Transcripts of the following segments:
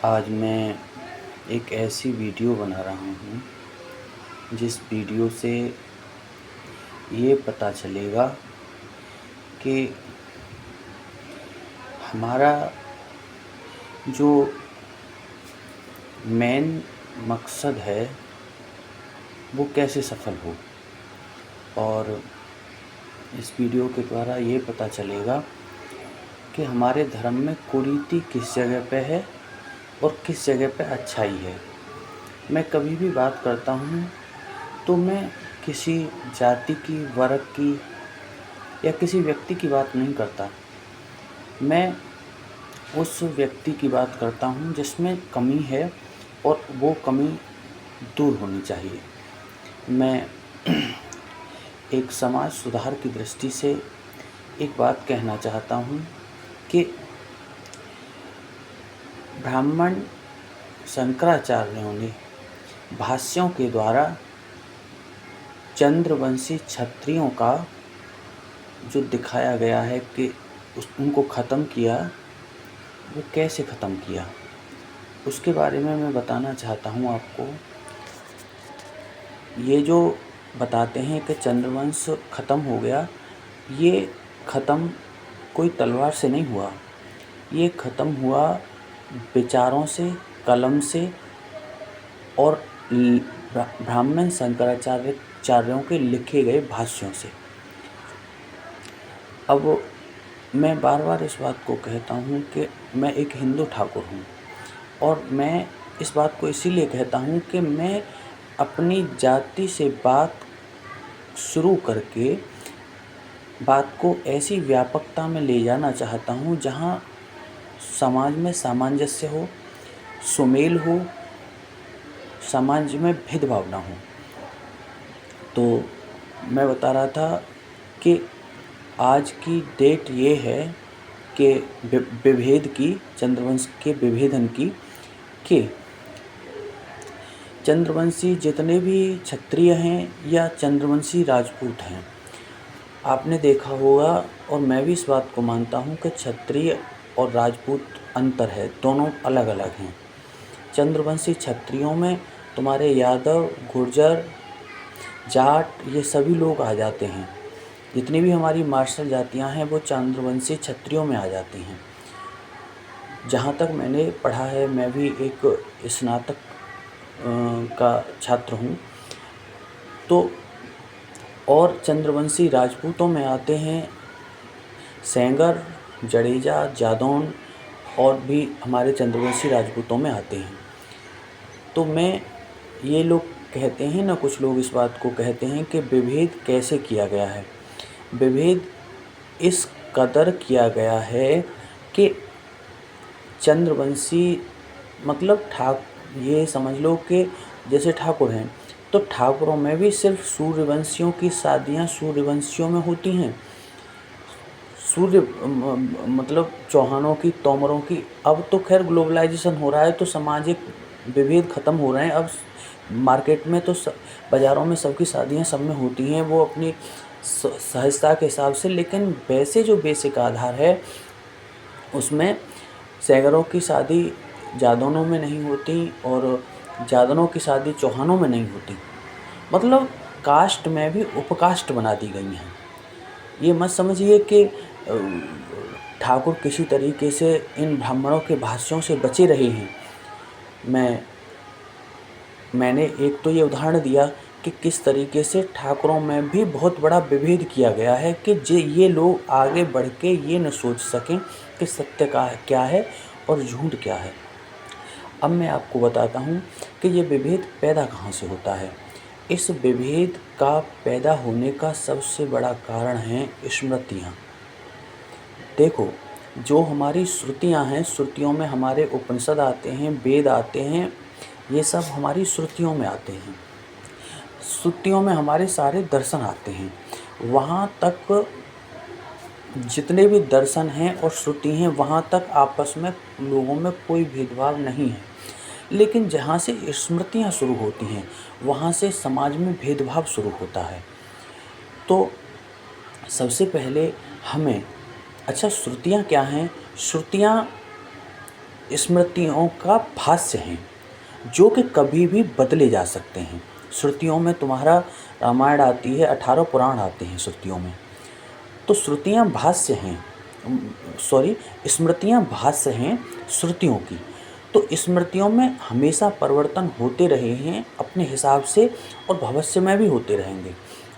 आज मैं एक ऐसी वीडियो बना रहा हूँ जिस वीडियो से ये पता चलेगा कि हमारा जो मेन मकसद है वो कैसे सफल हो। और इस वीडियो के द्वारा ये पता चलेगा कि हमारे धर्म में कुरीति किस जगह पे है और किस जगह पे अच्छाई है। मैं कभी भी बात करता हूँ तो मैं किसी जाति की, वर्ग की या किसी व्यक्ति की बात नहीं करता। मैं उस व्यक्ति की बात करता हूँ जिसमें कमी है और वो कमी दूर होनी चाहिए। मैं एक समाज सुधार की दृष्टि से एक बात कहना चाहता हूँ कि ब्राह्मण शंकराचार्यों ने भाष्यों के द्वारा चंद्रवंशी क्षत्रियों का जो दिखाया गया है कि उनको ख़त्म किया, वो कैसे ख़त्म किया उसके बारे में मैं बताना चाहता हूँ आपको। ये जो बताते हैं कि चंद्रवंश ख़त्म हो गया, ये ख़त्म कोई तलवार से नहीं हुआ, ये ख़त्म हुआ विचारों से, कलम से और ब्राह्मण शंकराचार्यों के लिखे गए भाष्यों से। अब मैं बार बार इस बात को कहता हूँ कि मैं एक हिंदू ठाकुर हूँ और मैं इस बात को इसीलिए कहता हूँ कि मैं अपनी जाति से बात शुरू करके बात को ऐसी व्यापकता में ले जाना चाहता हूँ जहाँ समाज में सामंजस्य हो, सुमेल हो, समाज में भेदभाव ना हो। तो मैं बता रहा था कि आज की डेट ये है कि विभेद की, चंद्रवंश के विभेदन की, कि चंद्रवंशी जितने भी क्षत्रिय हैं या चंद्रवंशी राजपूत हैं, आपने देखा होगा और मैं भी इस बात को मानता हूँ कि क्षत्रिय और राजपूत अंतर है, दोनों अलग अलग हैं। चंद्रवंशी क्षत्रियों में तुम्हारे यादव, गुर्जर, जाट ये सभी लोग आ जाते हैं। जितनी भी हमारी मार्शल जातियाँ हैं वो चंद्रवंशी क्षत्रियों में आ जाती हैं। जहाँ तक मैंने पढ़ा है, मैं भी एक स्नातक का छात्र हूँ, तो और चंद्रवंशी राजपूतों में आते हैं सेंगर, जडेजा, जादौन और भी हमारे चंद्रवंशी राजपूतों में आते हैं। तो मैं ये लोग कहते हैं ना, कुछ लोग इस बात को कहते हैं कि विभेद कैसे किया गया है। विभेद इस कदर किया गया है कि चंद्रवंशी मतलब ये समझ लो कि जैसे ठाकुर हैं तो ठाकुरों में भी सिर्फ सूर्यवंशियों की शादियां सूर्यवंशियों में होती हैं। मतलब चौहानों की, तोमरों की। अब तो खैर ग्लोबलाइजेशन हो रहा है तो सामाजिक विभेद ख़त्म हो रहे हैं। अब मार्केट में तो बाज़ारों में सबकी शादियां सब में होती हैं, वो अपनी सहजता के हिसाब से। लेकिन वैसे जो बेसिक आधार है उसमें सैगरों की शादी जादौनों में नहीं होती और जादौनों की शादी चौहानों में नहीं होती। मतलब कास्ट में भी उपकास्ट बना दी गई हैं। ये मत समझिए कि ठाकुर किसी तरीके से इन ब्राह्मणों के भाष्यों से बचे रहे हैं। मैंने एक तो ये उदाहरण दिया कि किस तरीके से ठाकुरों में भी बहुत बड़ा विभेद किया गया है कि ये लोग आगे बढ़ के ये न सोच सकें कि सत्य का क्या है और झूठ क्या है। अब मैं आपको बताता हूँ कि ये विभेद पैदा कहाँ से होता है। इस विभेद का पैदा होने का सबसे बड़ा कारण है स्मृतियाँ। देखो, जो हमारी श्रुतियाँ हैं, श्रुतियों में हमारे उपनिषद आते हैं, वेद आते हैं, ये सब हमारी श्रुतियों में आते हैं। श्रुतियों में हमारे सारे दर्शन आते हैं। वहाँ तक जितने भी दर्शन हैं और श्रुति हैं, वहाँ तक आपस में लोगों में कोई भेदभाव नहीं है। लेकिन जहाँ से स्मृतियाँ शुरू होती हैं वहाँ से समाज में भेदभाव शुरू होता है। तो सबसे पहले हमें, अच्छा श्रुतियाँ क्या हैं? श्रुतियाँ स्मृतियों का भाष्य हैं, जो कि कभी भी बदले जा सकते हैं। श्रुतियों में तुम्हारा रामायण आती है, 18 पुराण आते हैं श्रुतियों में। तो श्रुतियाँ भाष्य हैं, स्मृतियाँ भाष्य हैं श्रुतियों की। तो स्मृतियों में हमेशा परिवर्तन होते रहे हैं अपने हिसाब से, और भविष्य में भी होते रहेंगे।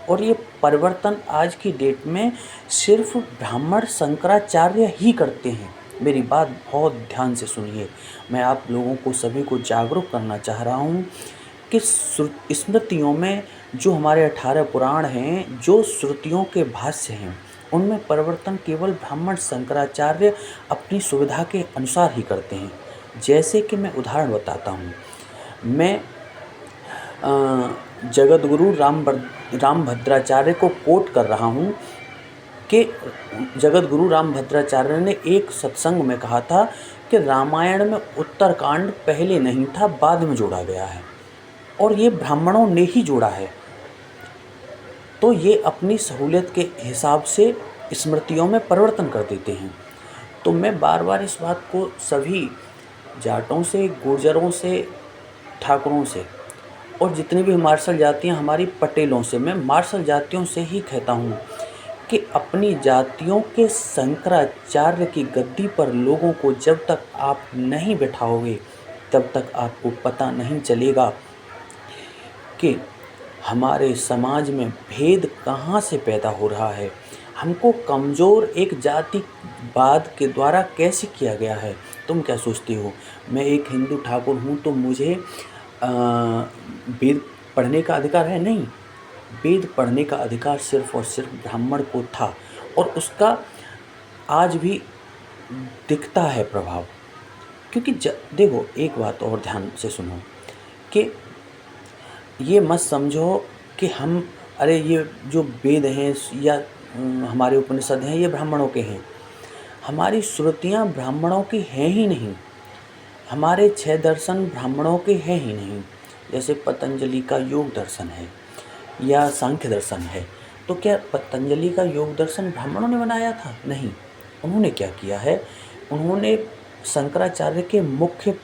और ये परिवर्तन आज की डेट में सिर्फ ब्राह्मण शंकराचार्य ही करते हैं। मेरी बात बहुत ध्यान से सुनिए। मैं आप लोगों को सभी को जागरूक करना चाह रहा हूँ कि स्मृतियों में जो हमारे 18 पुराण हैं, जो श्रुतियों के भाष्य हैं, उनमें परिवर्तन केवल ब्राह्मण शंकराचार्य अपनी सुविधा के अनुसार ही करते हैं। जैसे कि मैं उदाहरण बताता हूँ। मैं जगतगुरु रामभद्राचार्य को कोट कर रहा हूँ कि जगतगुरु रामभद्राचार्य ने एक सत्संग में कहा था कि रामायण में उत्तरकांड पहले नहीं था, बाद में जोड़ा गया है, और ये ब्राह्मणों ने ही जोड़ा है। तो ये अपनी सहूलियत के हिसाब से स्मृतियों में परिवर्तन कर देते हैं। तो मैं बार बार इस बात को सभी जाटों से, गुर्जरों से, ठाकुरों से, और जितनी भी मार्शल जातियाँ हमारी पटेलों से, मैं मार्शल जातियों से ही कहता हूँ कि अपनी जातियों के शंकराचार्य की गद्दी पर लोगों को जब तक आप नहीं बैठाओगे, तब तक आपको पता नहीं चलेगा कि हमारे समाज में भेद कहाँ से पैदा हो रहा है। हमको कमज़ोर एक जातिवाद के द्वारा कैसे किया गया है। तुम क्या सोचती हो, मैं एक हिंदू ठाकुर हूँ तो मुझे वेद पढ़ने का अधिकार है? नहीं, वेद पढ़ने का अधिकार सिर्फ और सिर्फ ब्राह्मण को था, और उसका आज भी दिखता है प्रभाव। क्योंकि देखो, एक बात और ध्यान से सुनो कि ये मत समझो कि अरे ये जो वेद हैं या हमारे उपनिषद हैं ये ब्राह्मणों के हैं। हमारी श्रुतियाँ ब्राह्मणों की हैं ही नहीं, हमारे 6 दर्शन ब्राह्मणों के हैं ही नहीं। जैसे पतंजलि का योग दर्शन है या सांख्य दर्शन है, तो क्या पतंजलि का योग दर्शन ब्राह्मणों ने बनाया था? नहीं। उन्होंने क्या किया है, उन्होंने शंकराचार्य के मुख्य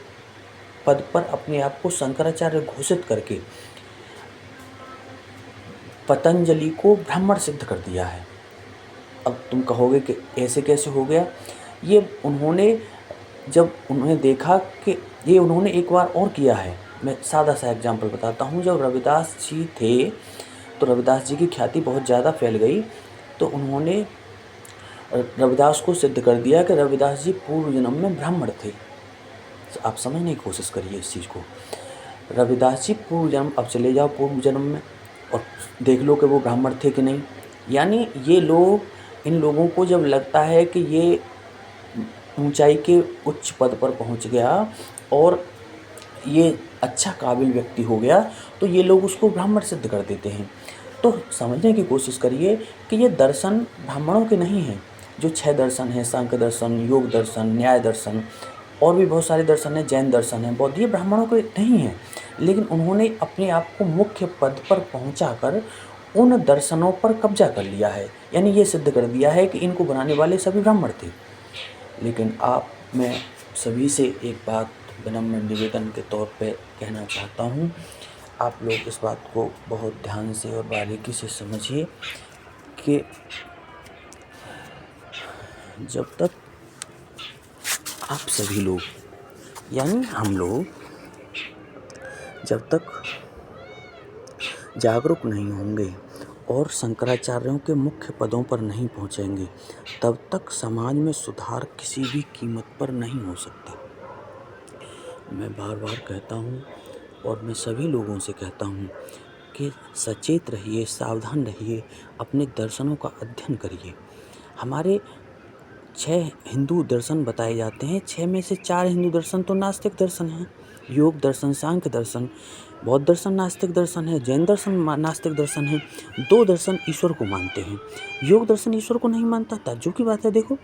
पद पर अपने आप को शंकराचार्य घोषित करके पतंजलि को ब्राह्मण सिद्ध कर दिया है। अब तुम कहोगे कि ऐसे कैसे हो गया? ये जब उन्होंने देखा कि ये उन्होंने एक बार और किया है। मैं सादा सा एग्जाम्पल बताता हूँ। जब रविदास जी थे तो रविदास जी की ख्याति बहुत ज़्यादा फैल गई, तो उन्होंने रविदास को सिद्ध कर दिया कि रविदास जी पूर्व जन्म में ब्राह्मण थे। आप समझने की कोशिश करिए इस चीज़ को। रविदास जी पूर्व जन्म, अब चले जाओ पूर्व जन्म में और देख लो कि वो ब्राह्मण थे कि नहीं। यानी ये लोग, इन लोगों को जब लगता है कि ये ऊंचाई के उच्च पद पर पहुंच गया और ये अच्छा काबिल व्यक्ति हो गया, तो ये लोग उसको ब्राह्मण सिद्ध कर देते हैं। तो समझने की कोशिश करिए कि ये दर्शन ब्राह्मणों के नहीं हैं। जो 6 दर्शन हैं, सांख्य दर्शन, योग दर्शन, न्याय दर्शन, और भी बहुत सारे दर्शन हैं, जैन दर्शन है, बौद्ध, ये ब्राह्मणों के नहीं हैं। लेकिन उन्होंने अपने आप को मुख्य पद पर पहुंचाकर उन दर्शनों पर कब्जा कर लिया है। यानी ये सिद्ध कर दिया है कि इनको बनाने वाले सभी ब्राह्मण थे। लेकिन मैं सभी से एक बात विनम्र निवेदन के तौर पे कहना चाहता हूँ, आप लोग इस बात को बहुत ध्यान से और बारीकी से समझिए कि जब तक आप सभी लोग, यानी हम लोग, जब तक जागरूक नहीं होंगे और शंकराचार्यों के मुख्य पदों पर नहीं पहुंचेंगे, तब तक समाज में सुधार किसी भी कीमत पर नहीं हो सकता। मैं बार बार कहता हूँ और मैं सभी लोगों से कहता हूँ कि सचेत रहिए, सावधान रहिए, अपने दर्शनों का अध्ययन करिए। हमारे 6 हिंदू दर्शन बताए जाते हैं, 6 में से 4 हिंदू दर्शन तो नास्तिक दर्शन हैं। योग दर्शन, सांख्य दर्शन, बौद्ध दर्शन नास्तिक दर्शन है, जैन दर्शन नास्तिक दर्शन है। 2 दर्शन ईश्वर को मानते हैं, योग दर्शन ईश्वर को नहीं मानता। ताज्जुब की बात है। देखो,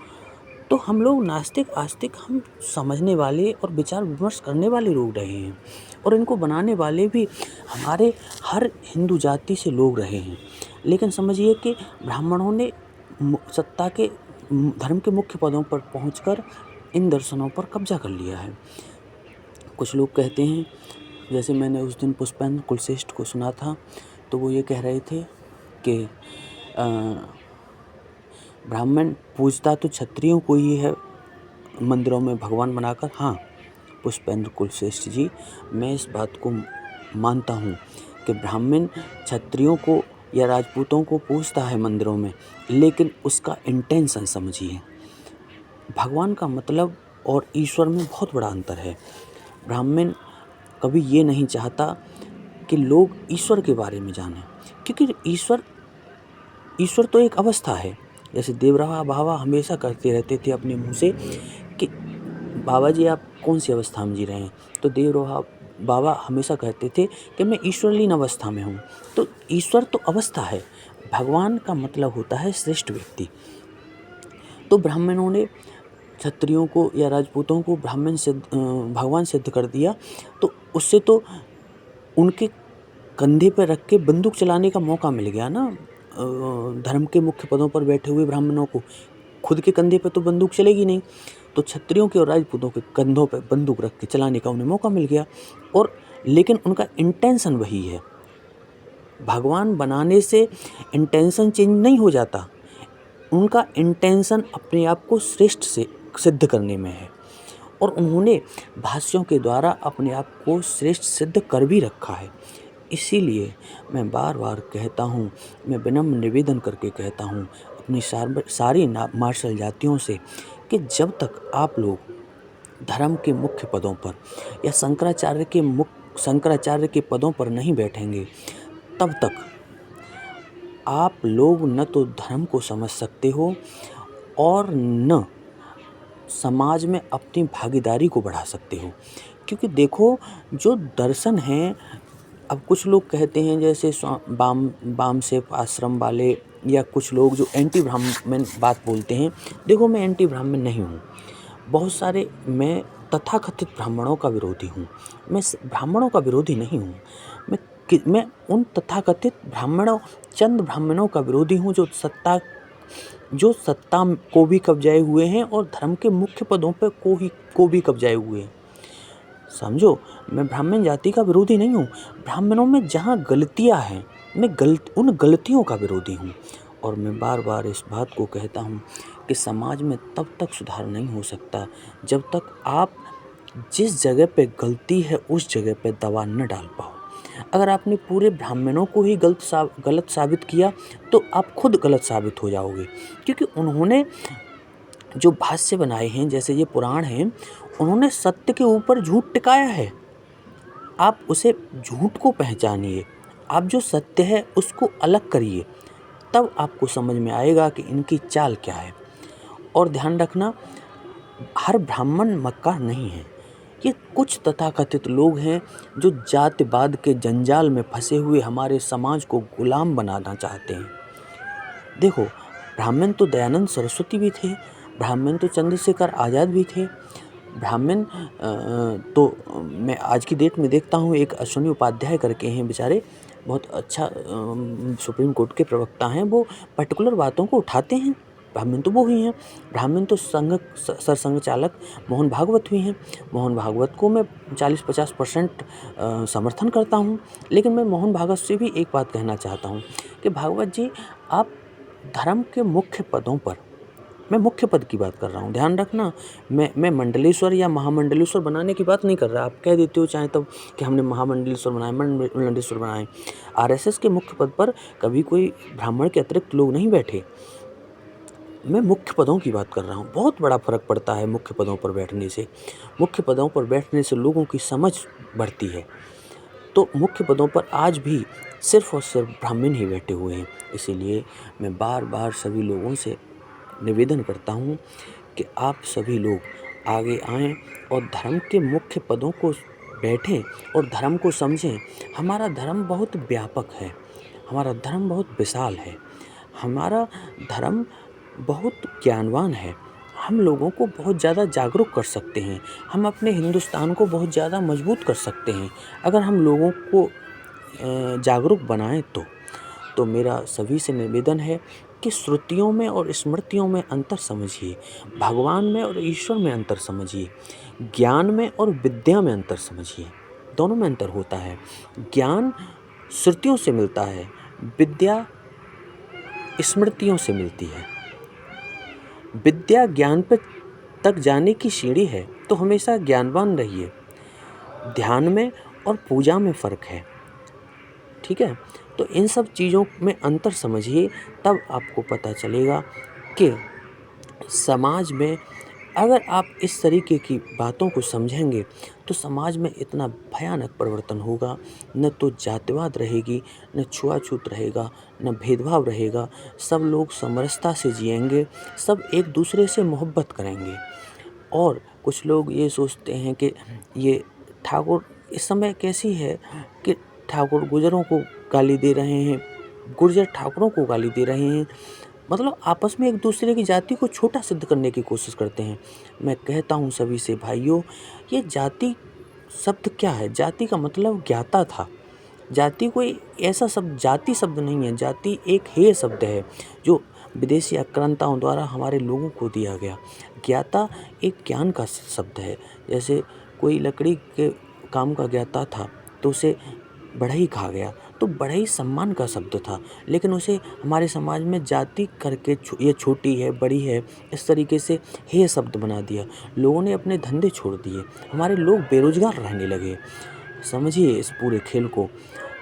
तो हम लोग नास्तिक आस्तिक, हम समझने वाले और विचार विमर्श करने वाले लोग रहे हैं, और इनको बनाने वाले भी हमारे हर हिंदू जाति से लोग रहे हैं। लेकिन समझिए कि ब्राह्मणों ने सत्ता के, धर्म के मुख्य पदों पर पहुंचकर इन दर्शनों पर कब्जा कर लिया है। कुछ लोग कहते हैं, जैसे मैंने उस दिन पुष्पेंद्र कुलश्रेष्ठ को सुना था, तो वो ये कह रहे थे कि ब्राह्मण पूजता तो क्षत्रियों को ही है मंदिरों में भगवान बनाकर। हाँ पुष्पेंद्र कुलश्रेष्ठ जी, मैं इस बात को मानता हूँ कि ब्राह्मण क्षत्रियों को या राजपूतों को पूजता है मंदिरों में, लेकिन उसका इंटेंशन समझिए। भगवान का मतलब और ईश्वर में बहुत बड़ा अंतर है। ब्राह्मण कभी ये नहीं चाहता कि लोग ईश्वर के बारे में जानें, क्योंकि ईश्वर तो एक अवस्था है। जैसे देवरावा बाबा हमेशा कहते रहते थे अपने मुँह से कि बाबा जी आप कौन सी अवस्था में जी रहे हैं, तो देवरावा बाबा हमेशा कहते थे कि मैं ईश्वरलीन अवस्था में हूँ। तो ईश्वर तो अवस्था है, भगवान का मतलब होता है श्रेष्ठ व्यक्ति। तो ब्राह्मणों ने क्षत्रियों को या राजपूतों को भगवान सिद्ध कर दिया, तो उससे तो उनके कंधे पर रख के बंदूक चलाने का मौका मिल गया ना। धर्म के मुख्य पदों पर बैठे हुए ब्राह्मणों को खुद के कंधे पे तो बंदूक चलेगी नहीं, तो क्षत्रियों के और राजपूतों के कंधों पे बंदूक रख के चलाने का उन्हें मौका मिल गया। और लेकिन उनका इंटेंशन वही है। भगवान बनाने से इंटेंशन चेंज नहीं हो जाता, उनका इंटेंशन अपने आप को श्रेष्ठ से सिद्ध करने में है, और उन्होंने भाष्यों के द्वारा अपने आप को श्रेष्ठ सिद्ध कर भी रखा है। इसीलिए मैं बार बार कहता हूँ, मैं विनम्र निवेदन करके कहता हूँ अपनी सारी मार्शल जातियों से कि जब तक आप लोग धर्म के मुख्य पदों पर या शंकराचार्य के पदों पर नहीं बैठेंगे, तब तक आप लोग न तो धर्म को समझ सकते हो और न समाज में अपनी भागीदारी को बढ़ा सकते हो। क्योंकि देखो, जो दर्शन हैं, अब कुछ लोग कहते हैं जैसे वाम से आश्रम वाले या कुछ लोग जो एंटी ब्राह्मण बात बोलते हैं। देखो, मैं एंटी ब्राह्मण नहीं हूँ। बहुत सारे मैं तथाकथित ब्राह्मणों का विरोधी हूँ। मैं ब्राह्मणों का विरोधी नहीं हूँ। मैं उन तथाकथित चंद ब्राह्मणों का विरोधी हूँ जो सत्ता को भी कब्जाए हुए हैं और धर्म के मुख्य पदों पर को भी कब्जाए हुए हैं। समझो, मैं ब्राह्मण जाति का विरोधी नहीं हूँ। ब्राह्मणों में जहाँ गलतियाँ हैं, मैं उन गलतियों का विरोधी हूँ। और मैं बार बार इस बात को कहता हूँ कि समाज में तब तक सुधार नहीं हो सकता जब तक आप जिस जगह पे गलती है उस जगह पे दवा न डाल पाओ। अगर आपने पूरे ब्राह्मणों को ही गलत साबित किया तो आप खुद गलत साबित हो जाओगे, क्योंकि उन्होंने जो भाष्य बनाए हैं, जैसे ये पुराण हैं, उन्होंने सत्य के ऊपर झूठ टिकाया है। आप उसे झूठ को पहचानिए, आप जो सत्य है उसको अलग करिए, तब आपको समझ में आएगा कि इनकी चाल क्या है। और ध्यान रखना, हर ब्राह्मण मक्कार नहीं है। ये कुछ तथाकथित लोग हैं जो जातिवाद के जंजाल में फंसे हुए हमारे समाज को गुलाम बनाना चाहते हैं। देखो, ब्राह्मण तो दयानंद सरस्वती भी थे, ब्राह्मण तो चंद्रशेखर आज़ाद भी थे, ब्राह्मण तो मैं आज की डेट में देखता हूँ एक अश्विनी उपाध्याय करके हैं बेचारे, बहुत अच्छा सुप्रीम कोर्ट के प्रवक्ता हैं। वो पर्टिकुलर बातों को उठाते हैं। ब्राह्मण तो वो ही हैं। ब्राह्मण तो सरसंघ चालक मोहन भागवत भी हैं। मोहन भागवत को मैं 40-50% समर्थन करता हूँ। लेकिन मैं मोहन भागवत से भी एक बात कहना चाहता हूँ कि भागवत जी, आप धर्म के मुख्य पदों पर, मैं मुख्य पद की बात कर रहा हूँ, ध्यान रखना, मैं मंडलेश्वर या महामंडलेश्वर बनाने की बात नहीं कर रहा। आप कह देते हो चाहे तब कि हमने महामंडलेश्वर बनाए, मंडलेश्वर बनाए। आरएसएस के मुख्य पद पर कभी कोई ब्राह्मण के अतिरिक्त लोग नहीं बैठे। मैं मुख्य पदों की बात कर रहा हूँ। बहुत बड़ा फर्क पड़ता है मुख्य पदों पर बैठने से। मुख्य पदों पर बैठने से लोगों की समझ बढ़ती है। तो मुख्य पदों पर आज भी सिर्फ और सिर्फ ब्राह्मण ही बैठे हुए हैं। इसीलिए मैं बार बार सभी लोगों से निवेदन करता हूँ कि आप सभी लोग आगे आएं और धर्म के मुख्य पदों को बैठें और धर्म को समझें। हमारा धर्म बहुत व्यापक है, हमारा धर्म बहुत विशाल है, हमारा धर्म बहुत ज्ञानवान है। हम लोगों को बहुत ज़्यादा जागरूक कर सकते हैं, हम अपने हिंदुस्तान को बहुत ज़्यादा मजबूत कर सकते हैं अगर हम लोगों को जागरूक बनाएं तो मेरा सभी से निवेदन है कि श्रुतियों में और स्मृतियों में अंतर समझिए, भगवान में और ईश्वर में अंतर समझिए, ज्ञान में और विद्या में अंतर समझिए। दोनों में अंतर होता है। ज्ञान श्रुतियों से मिलता है, विद्या स्मृतियों से मिलती है। विद्या ज्ञान पे तक जाने की सीढ़ी है, तो हमेशा ज्ञानवान रहिए। ध्यान में और पूजा में फ़र्क है, ठीक है? तो इन सब चीज़ों में अंतर समझिए, तब आपको पता चलेगा कि समाज में अगर आप इस तरीके की बातों को समझेंगे, तो समाज में इतना भयानक परिवर्तन होगा, न तो जातिवाद रहेगी, न छुआछूत रहेगा, न भेदभाव रहेगा। सब लोग समरसता से जिएंगे, सब एक दूसरे से मोहब्बत करेंगे। और कुछ लोग ये सोचते हैं कि ये ठाकुर इस समय कैसी है कि ठाकुर गुर्जरों को गाली दे रहे हैं, गुर्जर ठाकुरों को गाली दे रहे हैं, मतलब आपस में एक दूसरे की जाति को छोटा सिद्ध करने की कोशिश करते हैं। मैं कहता हूँ सभी से, भाइयों, ये जाति शब्द क्या है? जाति का मतलब ज्ञाता था। जाति कोई ऐसा शब्द, जाति शब्द नहीं है, जाति एक हेय शब्द है जो विदेशी आक्रांताओं द्वारा हमारे लोगों को दिया गया। ज्ञाता एक ज्ञान का शब्द है। जैसे कोई लकड़ी के काम का ज्ञाता था, तो उसे बढ़ई कहा गया, तो बढ़ई सम्मान का शब्द था, लेकिन उसे हमारे समाज में जाति करके ये छोटी है, बड़ी है, इस तरीके से हेय शब्द बना दिया। लोगों ने अपने धंधे छोड़ दिए, हमारे लोग बेरोजगार रहने लगे। समझिए इस पूरे खेल को।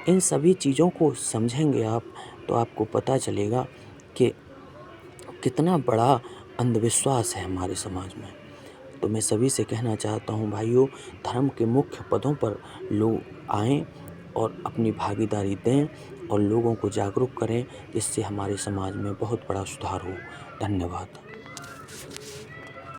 इन सभी चीज़ों को समझेंगे आप, तो आपको पता चलेगा कि कितना बड़ा अंधविश्वास है हमारे समाज में। तो मैं सभी से कहना चाहता हूँ, भाइयों, धर्म के मुख्य पदों पर लोग आएँ और अपनी भागीदारी दें और लोगों को जागरूक करें, जिससे हमारे समाज में बहुत बड़ा सुधार हो। धन्यवाद।